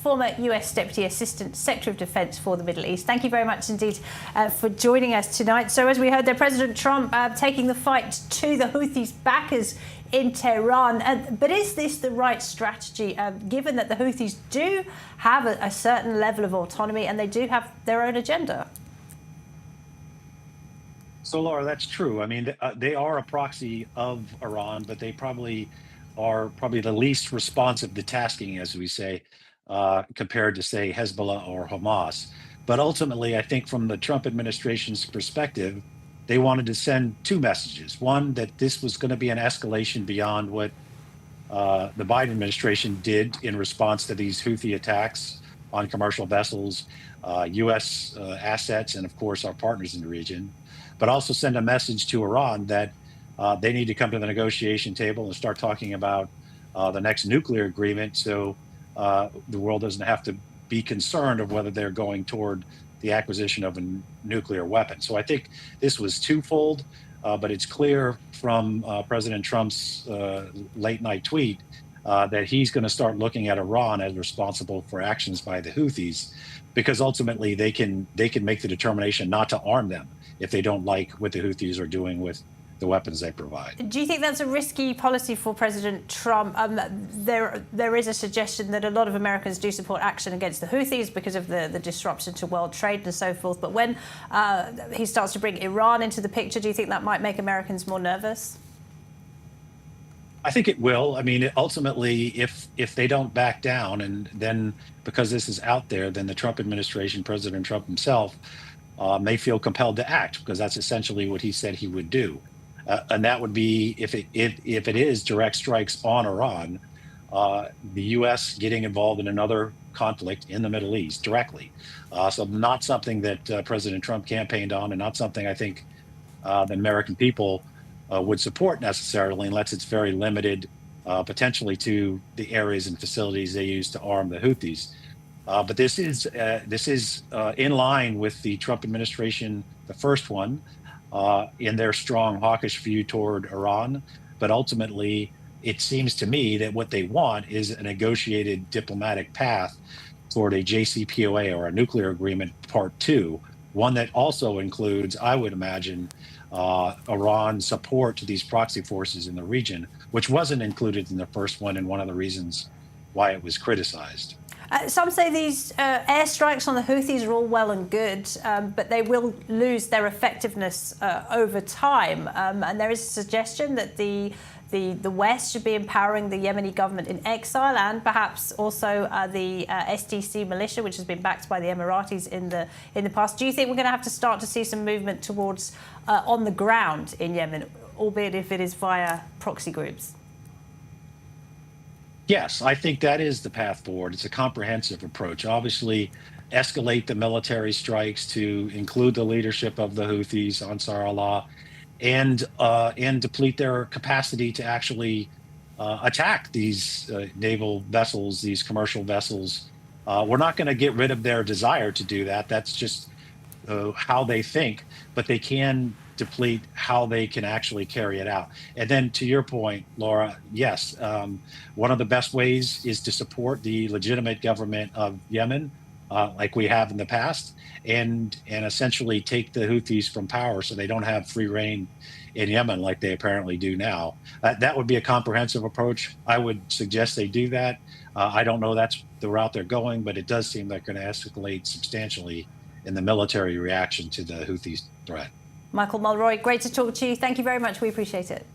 former US Deputy Assistant Secretary of Defense for the Middle East. Thank you very much indeed for joining us tonight. So as we heard there, President Trump taking the fight to the Houthis' backers in Tehran. But is this the right strategy, given that the Houthis do have a certain level of autonomy and they do have their own agenda? So, Laura, that's true. I mean, they are a proxy of Iran, but they are the least responsive to tasking, as we say, compared to, say, Hezbollah or Hamas. But ultimately, I think from the Trump administration's perspective, they wanted to send two messages. One, that this was going to be an escalation beyond what the Biden administration did in response to these Houthi attacks on commercial vessels, U.S. assets, and of course, our partners in the region. But also send a message to Iran that they need to come to the negotiation table and start talking about the next nuclear agreement, so the world doesn't have to be concerned of whether they're going toward the acquisition of a nuclear weapon. So I think this was twofold, but it's clear from President Trump's late night tweet that he's going to start looking at Iran as responsible for actions by the Houthis, because ultimately they can make the determination not to arm them if they don't like what the Houthis are doing with the weapons they provide. Do you think that's a risky policy for President Trump? There is a suggestion that a lot of Americans do support action against the Houthis because of the disruption to world trade and so forth. But when he starts to bring Iran into the picture, do you think that might make Americans more nervous? I think it will. I mean, ultimately, if they don't back down, and then because this is out there, then the Trump administration, President Trump himself, may feel compelled to act, because that's essentially what he said he would do. And that would be, if it is direct strikes on Iran, the U.S. getting involved in another conflict in the Middle East directly. So not something that President Trump campaigned on, and not something I think the American people would support necessarily, unless it's very limited, potentially to the areas and facilities they use to arm the Houthis. But this is in line with the Trump administration, the first one, in their strong hawkish view toward Iran. But ultimately, it seems to me that what they want is a negotiated diplomatic path toward a JCPOA, or a nuclear agreement part 2, one that also includes, I would imagine, Iran's support to these proxy forces in the region, which wasn't included in the first one, and one of the reasons why it was criticized. Some say these airstrikes on the Houthis are all well and good, but they will lose their effectiveness over time. And there is a suggestion that the West should be empowering the Yemeni government in exile, and perhaps also the SDC militia, which has been backed by the Emiratis in the past. Do you think we're going to have to start to see some movement towards on the ground in Yemen, albeit if it is via proxy groups? Yes, I think that is the path forward. It's a comprehensive approach. Obviously, escalate the military strikes to include the leadership of the Houthis, Ansar Allah, and deplete their capacity to actually attack these naval vessels, these commercial vessels. We're not going to get rid of their desire to do that. That's just how they think, but they can deplete how they can actually carry it out. And then to your point, Laura, yes, one of the best ways is to support the legitimate government of Yemen, like we have in the past, and essentially take the Houthis from power so they don't have free reign in Yemen like they apparently do now. That would be a comprehensive approach. I would suggest they do that. I don't know that's the route they're going, but it does seem like they're going to escalate substantially in the military reaction to the Houthis threat. Michael Mulroy, great to talk to you. Thank you very much. We appreciate it.